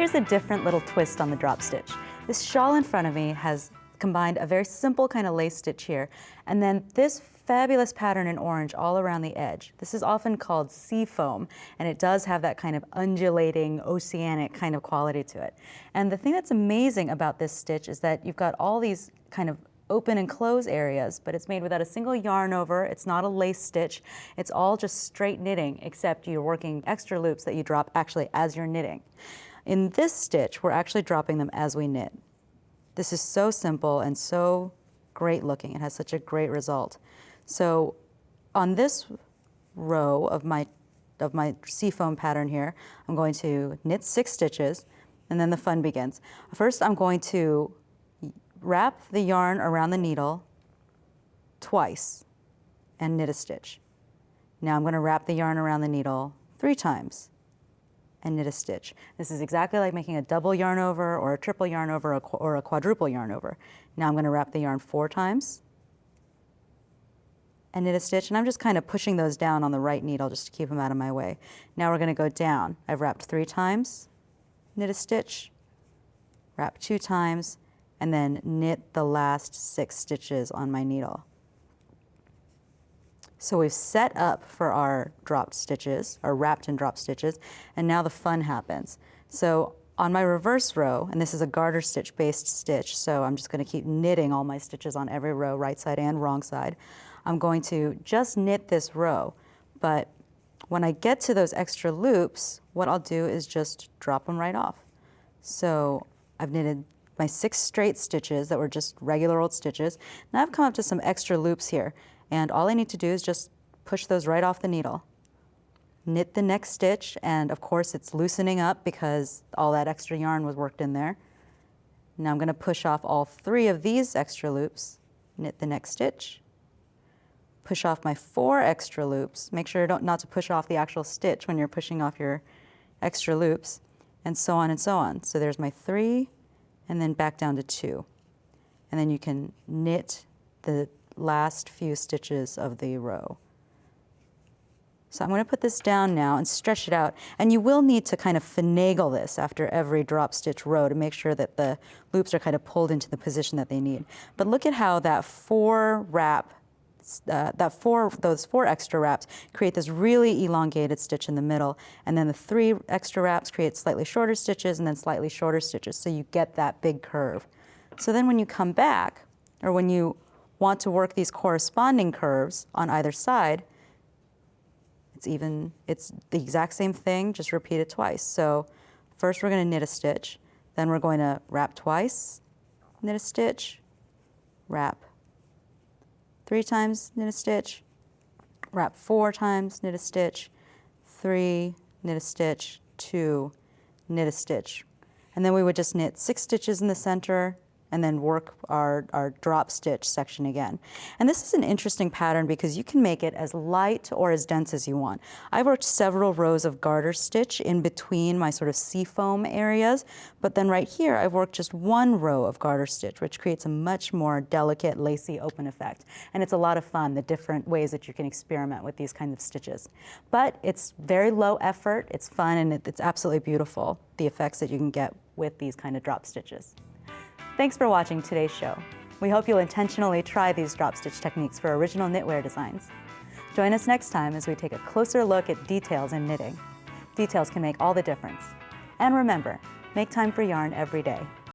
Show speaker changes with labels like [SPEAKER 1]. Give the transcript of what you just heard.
[SPEAKER 1] Here's a different little twist on the drop stitch. This shawl in front of me has combined a very simple kind of lace stitch here, and then this fabulous pattern in orange all around the edge. This is often called sea foam, and it does have that kind of undulating, oceanic kind of quality to it. And the thing that's amazing about this stitch is that you've got all these kind of open and close areas, but it's made without a single yarn over. It's not a lace stitch. It's all just straight knitting, except you're working extra loops that you drop actually as you're knitting. In this stitch, we're actually dropping them as we knit. This is so simple and so great looking. It has such a great result. So on this row of my seafoam pattern here, I'm going to knit 6 stitches, and then the fun begins. First, I'm going to wrap the yarn around the needle twice and knit a stitch. Now I'm going to wrap the yarn around the needle 3 times and knit a stitch. This is exactly like making a double yarn over or a triple yarn over or a quadruple yarn over. Now I'm going to wrap the yarn 4 times and knit a stitch, and I'm just kind of pushing those down on the right needle just to keep them out of my way. Now we're going to go down. I've wrapped 3 times, knit a stitch, wrap 2 times, and then knit the last 6 stitches on my needle. So we've set up for our dropped stitches, our wrapped and dropped stitches, and now the fun happens. So on my reverse row, and this is a garter stitch based stitch, so I'm just going to keep knitting all my stitches on every row, right side and wrong side. I'm going to just knit this row, but when I get to those extra loops, what I'll do is just drop them right off. So I've knitted my 6 straight stitches that were just regular old stitches. Now I've come up to some extra loops here, and all I need to do is just push those right off the needle. Knit the next stitch, and of course it's loosening up because all that extra yarn was worked in there. Now I'm going to push off all 3 of these extra loops, knit the next stitch, push off my 4 extra loops, make sure not to push off the actual stitch when you're pushing off your extra loops, and so on and so on. So there's my 3, and then back down to 2. And then you can knit the last few stitches of the row. So I'm going to put this down now and stretch it out, and you will need to kind of finagle this after every drop stitch row to make sure that the loops are kind of pulled into the position that they need. But look at how that 4 wrap, those 4 extra wraps create this really elongated stitch in the middle, and then the 3 extra wraps create slightly shorter stitches and then slightly shorter stitches, so you get that big curve. So then when you come back, or when you want to work these corresponding curves on either side, it's the exact same thing, just repeat it twice. So first we're going to knit a stitch, then we're going to wrap twice, knit a stitch, wrap 3 times, knit a stitch, wrap 4 times, knit a stitch, 3, knit a stitch, 2, knit a stitch. And then we would just knit 6 stitches in the center and then work our drop stitch section again. And this is an interesting pattern because you can make it as light or as dense as you want. I've worked several rows of garter stitch in between my sort of seafoam areas, but then right here I've worked just 1 row of garter stitch, which creates a much more delicate, lacy, open effect. And it's a lot of fun, the different ways that you can experiment with these kinds of stitches. But it's very low effort, it's fun, and it's absolutely beautiful, the effects that you can get with these kind of drop stitches. Thanks for watching today's show. We hope you'll intentionally try these drop stitch techniques for original knitwear designs. Join us next time as we take a closer look at details in knitting. Details can make all the difference. And remember, make time for yarn every day.